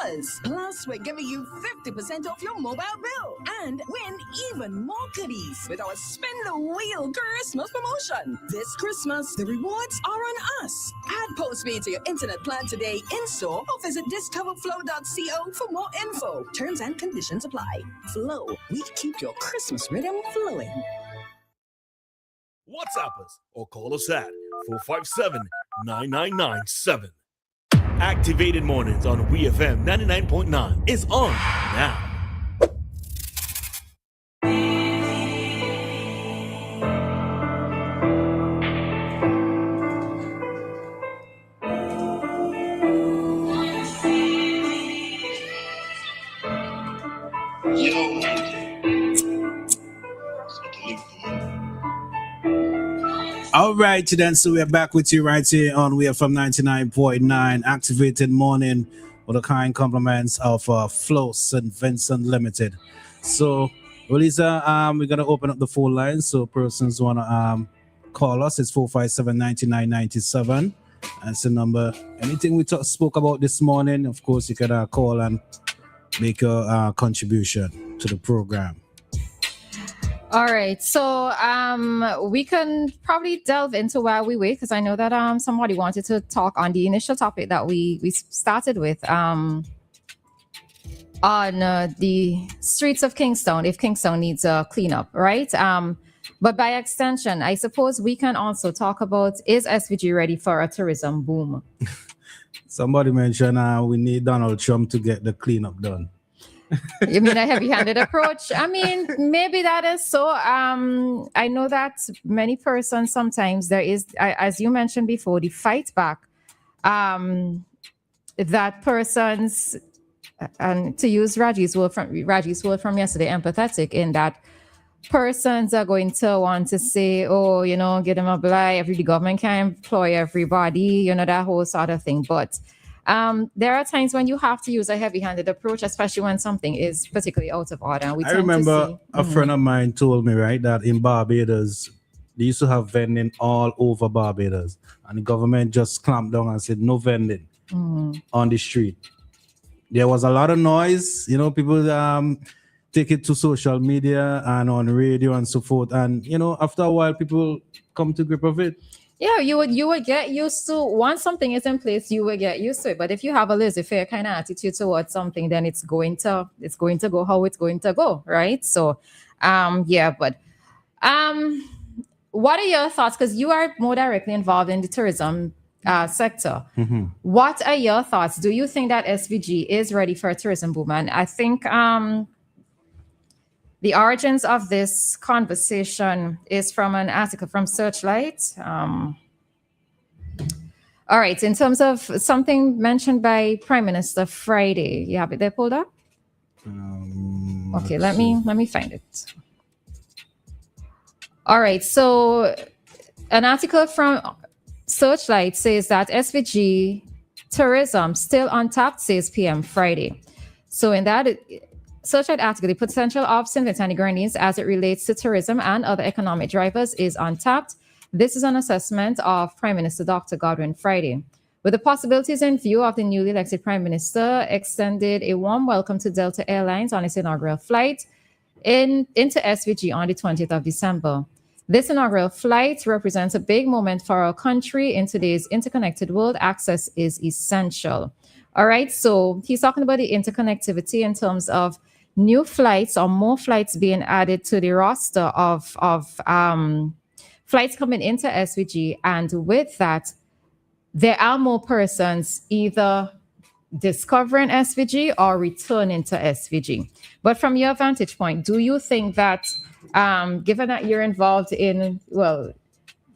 Christmas. Plus, we're giving you 50% off your mobile bill and win even more goodies with our Spin the Wheel Christmas promotion. This Christmas, the rewards are on us. Add postpaid to your internet plan today in store or visit discoverflow.co for more info. Terms and conditions apply. Flow, we keep your Christmas rhythm flowing. WhatsApp us or call us at 457-9997. Activated Mornings on WEFM 99.9 is on now. All right, then, so we're back with you right here on WEFM 99.9, Activated Morning, with the kind compliments of Flow St. Vincent Limited. So, Roleza, we're going to open up the phone line, so persons want to call us. It's 457-9997. That's the number. Anything we spoke about this morning, of course, you can call and make a contribution to the program. All right, so we can probably delve into while we wait, because I know that somebody wanted to talk on the initial topic that we started with on the streets of Kingstown, if Kingstown needs a cleanup, right? But by extension, I suppose we can also talk about, is SVG ready for a tourism boom? Somebody mentioned we need Donald Trump to get the cleanup done. You mean a heavy-handed approach? I mean, maybe that is so. I know that many persons sometimes there is, as you mentioned before, the fight back. That persons, and to use Raji's word from yesterday, empathetic in that persons are going to want to say, oh, you know, get them a blight. The government can employ everybody, you know, that whole sort of thing. But there are times when you have to use a heavy-handed approach, especially when something is particularly out of order. I remember a friend of mine told me, right, that in Barbados, they used to have vending all over Barbados. And the government just clamped down and said, no vending on the street. There was a lot of noise, you know, people take it to social media and on radio and so forth. And, you know, after a while, people come to grip of it. Yeah, you would get used to, once something is in place, you will get used to it. But if you have a laissez-faire kind of attitude towards something, then it's going to go how it's going to go, right? So, what are your thoughts? Because you are more directly involved in the tourism sector. Mm-hmm. What are your thoughts? Do you think that SVG is ready for a tourism boom? And I think the origins of this conversation is from an article from Searchlight. All right, in terms of something mentioned by Prime Minister Friday, you have it there pulled up? Okay, let me find it. All right, so an article from Searchlight says that SVG tourism still untapped, says PM Friday. So in that Searchlight article, the potential of St. Vincent and the Grenadines as it relates to tourism and other economic drivers is untapped. This is an assessment of Prime Minister Dr. Godwin Friday. With the possibilities in view of the newly elected Prime Minister, extended a warm welcome to Delta Airlines on its inaugural flight into SVG on the 20th of December. This inaugural flight represents a big moment for our country. In today's interconnected world, access is essential. All right, so he's talking about the interconnectivity in terms of new flights or more flights being added to the roster of flights coming into SVG. And with that, there are more persons either discovering SVG or returning to SVG. But from your vantage point, do you think that, given that you're involved in,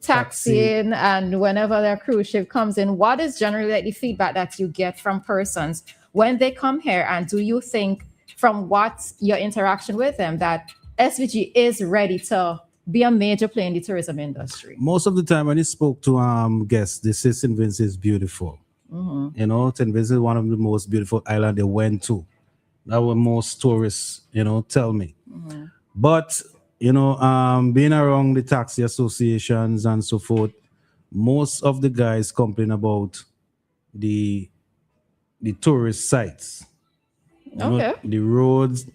taxiing and whenever their cruise ship comes in, what is generally like the feedback that you get from persons when they come here? And do you think, from what your interaction with them, that SVG is ready to be a major player in the tourism industry? Most of the time when you spoke to guests, they say St. Vincent is beautiful. Mm-hmm. You know, St. Vincent is one of the most beautiful islands they went to. That what most tourists, tell me. Mm-hmm. But, being around the taxi associations and so forth, most of the guys complain about the tourist sites. Okay. the roads,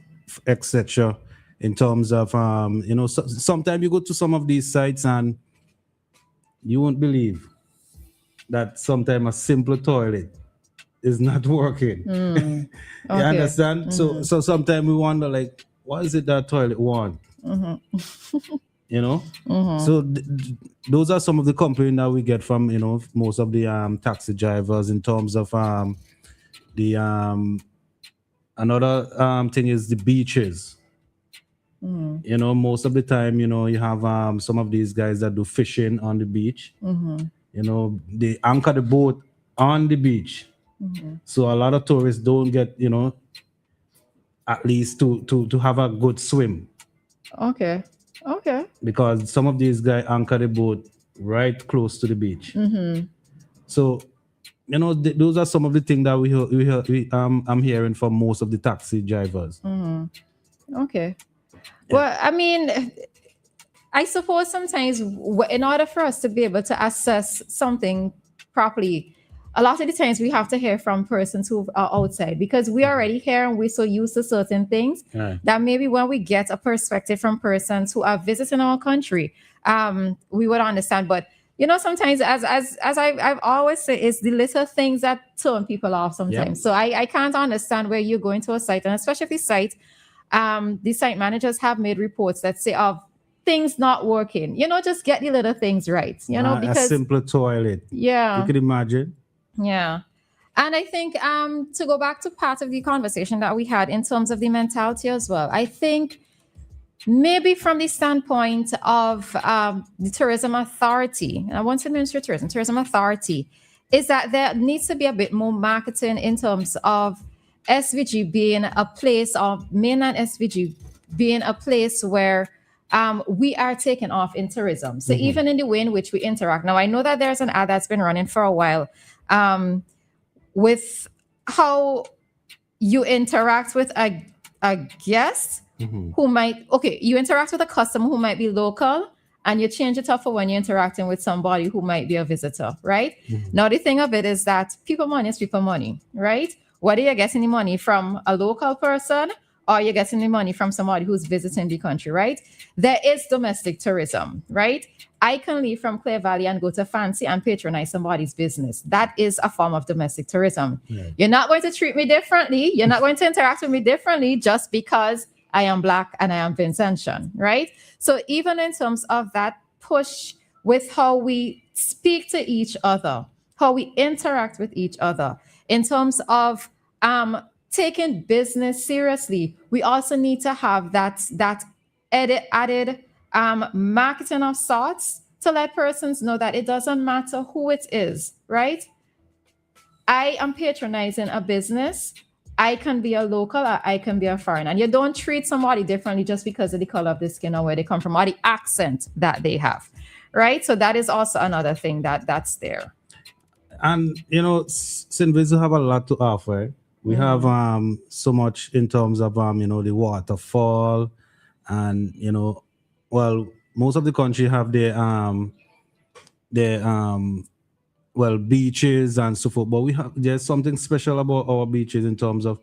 etc. In terms of sometimes you go to some of these sites and you won't believe that sometimes a simple toilet is not working. You Okay. understand? So sometimes we wonder, like, what is it that toilet want? So those are some of the complaints that we get from most of the taxi drivers in terms of the another thing is the beaches. Most of the time, you have some of these guys that do fishing on the beach. They anchor the boat on the beach. So a lot of tourists don't get, at least to have a good swim. Okay. Because some of these guys anchor the boat right close to the beach. So, those are some of the things that I'm hearing from most of the taxi drivers. Okay. Well, I mean, I suppose sometimes in order for us to be able to assess something properly, a lot of the times we have to hear from persons who are outside, because we already here and we're so used to certain things that maybe when we get a perspective from persons who are visiting our country, we would understand. But sometimes as I've always said, it's the little things that turn people off sometimes. So I can't understand where you're going to a site, and especially if the site managers have made reports that say of things not working. Just get the little things right. Because a simple toilet. Yeah. You can imagine. Yeah. And I think to go back to part of the conversation that we had in terms of the mentality as well, I think maybe from the standpoint of the tourism authority, and I want to mention tourism authority, is that there needs to be a bit more marketing in terms of SVG being a place, or mainland SVG being a place where we are taking off in tourism. So even in the way in which we interact. Now, I know that there's an ad that's been running for a while with how you interact with a guest who might, you interact with a customer who might be local, and you change it up for when you're interacting with somebody who might be a visitor, right? Now, the thing of it is that people money is people money, right? Whether you're getting the money from a local person or you're getting the money from somebody who's visiting the country, right? There is domestic tourism, right? I can leave from Clear Valley and go to Fancy and patronize somebody's business. That is a form of domestic tourism. You're not going to treat me differently. You're not going to interact with me differently just because I am Black and I am Vincentian, right? So even in terms of that push with how we speak to each other, how we interact with each other, in terms of taking business seriously, we also need to have that added marketing of sorts to let persons know that it doesn't matter who it is, right? I am patronizing a business. I can be a local or I can be a foreigner. And you don't treat somebody differently just because of the color of the skin or where they come from or the accent that they have, right? So that is also another thing that's there. And, St. Vincent have a lot to offer. We have so much in terms of, the waterfall and, most of the country have their beaches and so forth. But there's something special about our beaches in terms of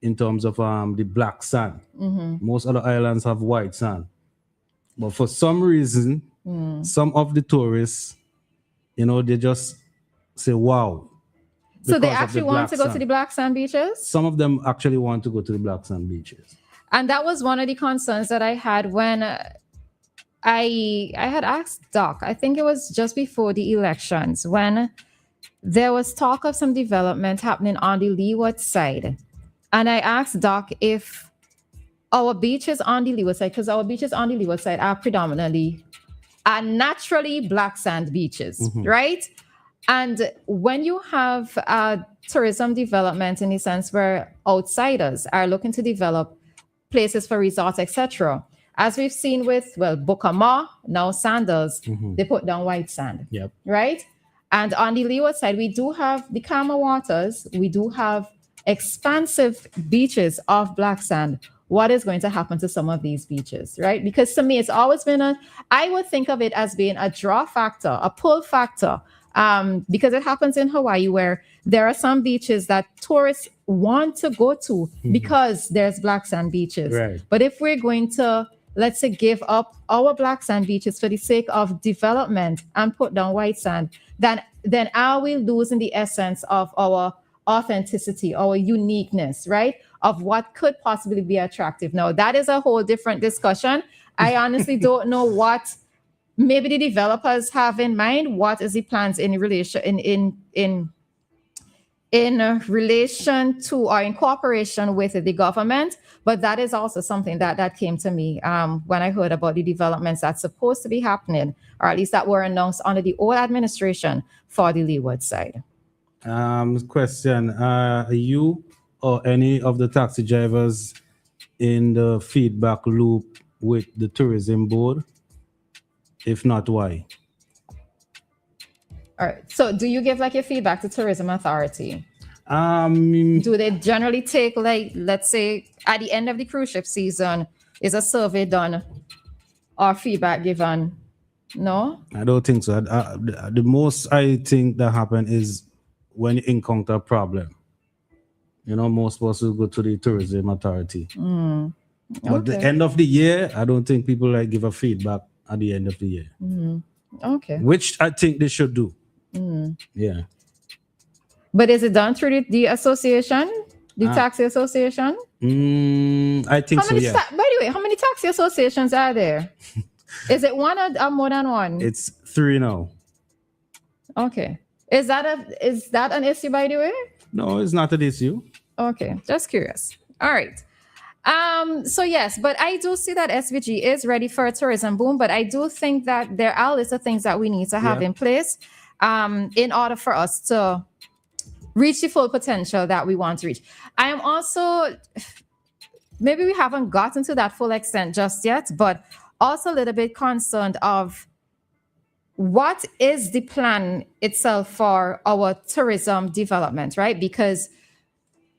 the black sand. Most other islands have white sand. But for some reason, some of the tourists, they just say, wow. So they actually want to go to the black sand beaches? Some of them actually want to go to the black sand beaches. And that was one of the concerns that I had when I had asked Doc, I think it was just before the elections, when there was talk of some development happening on the leeward side. And I asked Doc if our beaches on the leeward side, because our beaches on the leeward side are naturally black sand beaches, right? And when you have tourism development in the sense where outsiders are looking to develop places for resorts, etc., as we've seen with, Bukama, now Sandals, they put down white sand, right? And on the leeward side, we do have the calmer waters. We do have expansive beaches of black sand. What is going to happen to some of these beaches, right? Because to me, it's always been I would think of it as being a draw factor, a pull factor because it happens in Hawaii where there are some beaches that tourists want to go to because there's black sand beaches. Right. But if we're going to, let's say, give up our black sand beaches for the sake of development and put down white sand, then are we losing the essence of our authenticity, our uniqueness, right? Of what could possibly be attractive. Now, that is a whole different discussion. I honestly don't know what maybe the developers have in mind. What is the plans in relation in relation to or in cooperation with the government? But that is also something that came to me when I heard about the developments that's supposed to be happening, or at least that were announced under the old administration for the Leeward side. Question: are you or any of the taxi drivers in the feedback loop with the tourism board? If not, why? All right. So do you give like your feedback to tourism authority? Do they generally take, like, let's say at the end of the cruise ship season, is a survey done or feedback given? No? I don't think so. The most I think that happen is when you encounter a problem. You know, most of us will go to the tourism authority. But the end of the year, I don't think people like give a feedback at the end of the year. Okay. Which I think they should do. Yeah. But is it done through the association, the taxi association? I think so, yeah. By the way, how many taxi associations are there? Is it one or more than one? It's 3 now. Okay. Is that an issue, by the way? No, it's not an issue. Okay, just curious. All right. So yes, but I do see that SVG is ready for a tourism boom, but I do think that there are a list of things that we need to have in place in order for us to reach the full potential that we want to reach. I am also, maybe we haven't gotten to that full extent just yet, but also a little bit concerned of what is the plan itself for our tourism development, right? Because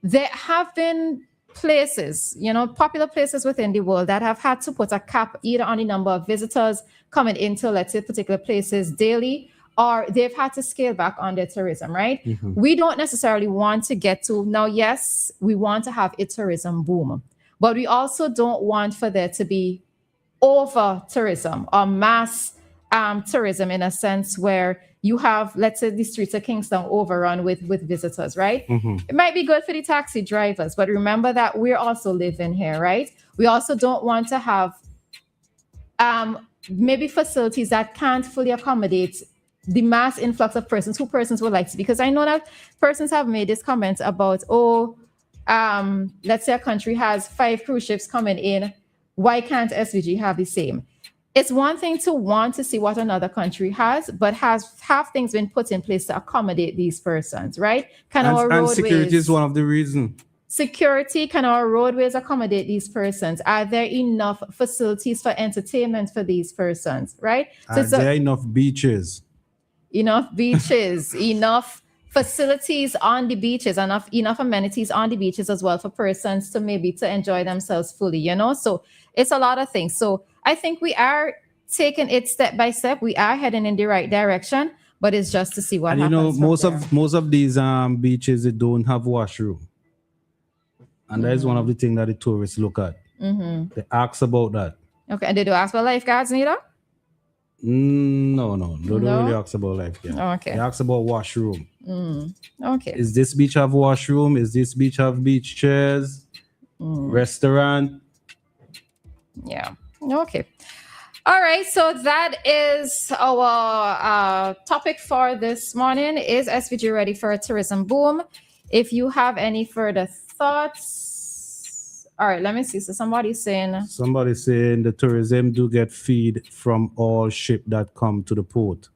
there have been places, popular places within the world that have had to put a cap either on the number of visitors coming into, let's say, particular places daily, or they've had to scale back on their tourism, right? We don't necessarily want to get to, now, yes, we want to have a tourism boom, but we also don't want for there to be over tourism or mass tourism, in a sense where you have, let's say, the streets of Kingston overrun with visitors, right? It might be good for the taxi drivers, but remember that we're also living here, right? We also don't want to have maybe facilities that can't fully accommodate the mass influx of persons who persons would like to, because I know that persons have made this comment about, let's say a country has 5 cruise ships coming in, why can't SVG have the same? It's one thing to want to see what another country has, but have things been put in place to accommodate these persons, right? And security is one of the reasons. Security, can our roadways accommodate these persons? Are there enough facilities for entertainment for these persons, right? Are there enough beaches? Enough beaches, enough facilities on the beaches, enough amenities on the beaches as well for persons to enjoy themselves fully, So it's a lot of things. So I think we are taking it step by step. We are heading in the right direction, but it's just to see what happens. Most of these beaches, they don't have washroom, and that is one of the things that the tourists look at. They ask about that. Okay, and they do ask about lifeguards, neither? No, they don't really ask about lifeguards. Okay, they ask about washroom. Okay, is this beach have washroom? Is this beach have beach chairs? Restaurant? Yeah. Okay. All right. So that is our topic for this morning. Is SVG ready for a tourism boom? If you have any further thoughts. All right. Let me see. So somebody's saying the tourism do get feed from all ship that come to the port.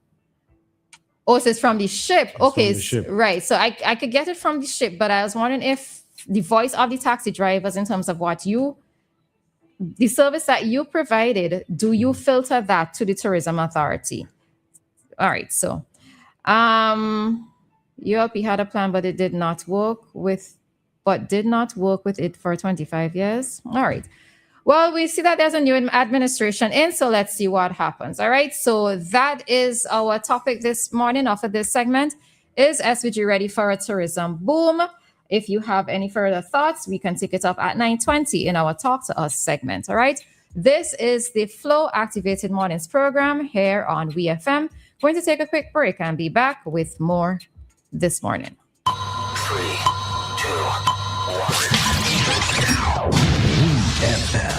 Oh, so it's from the ship. Okay. From the ship. Right. So I could get it from the ship, but I was wondering if the voice of the taxi drivers in terms of the service that you provided, do you filter that to the tourism authority? All right. So, ULP had a plan, but it did not work with it for 25 years. All right. Well, we see that there's a new administration in, so let's see what happens. All right. So that is our topic this morning after this segment. Is SVG ready for a tourism boom? If you have any further thoughts, we can take it up at 9:20 in our Talk to Us segment. All right. This is the Flow Activated Mornings program here on WEFM. Going to take a quick break and be back with more this morning. 3, 2, 1. WEFM.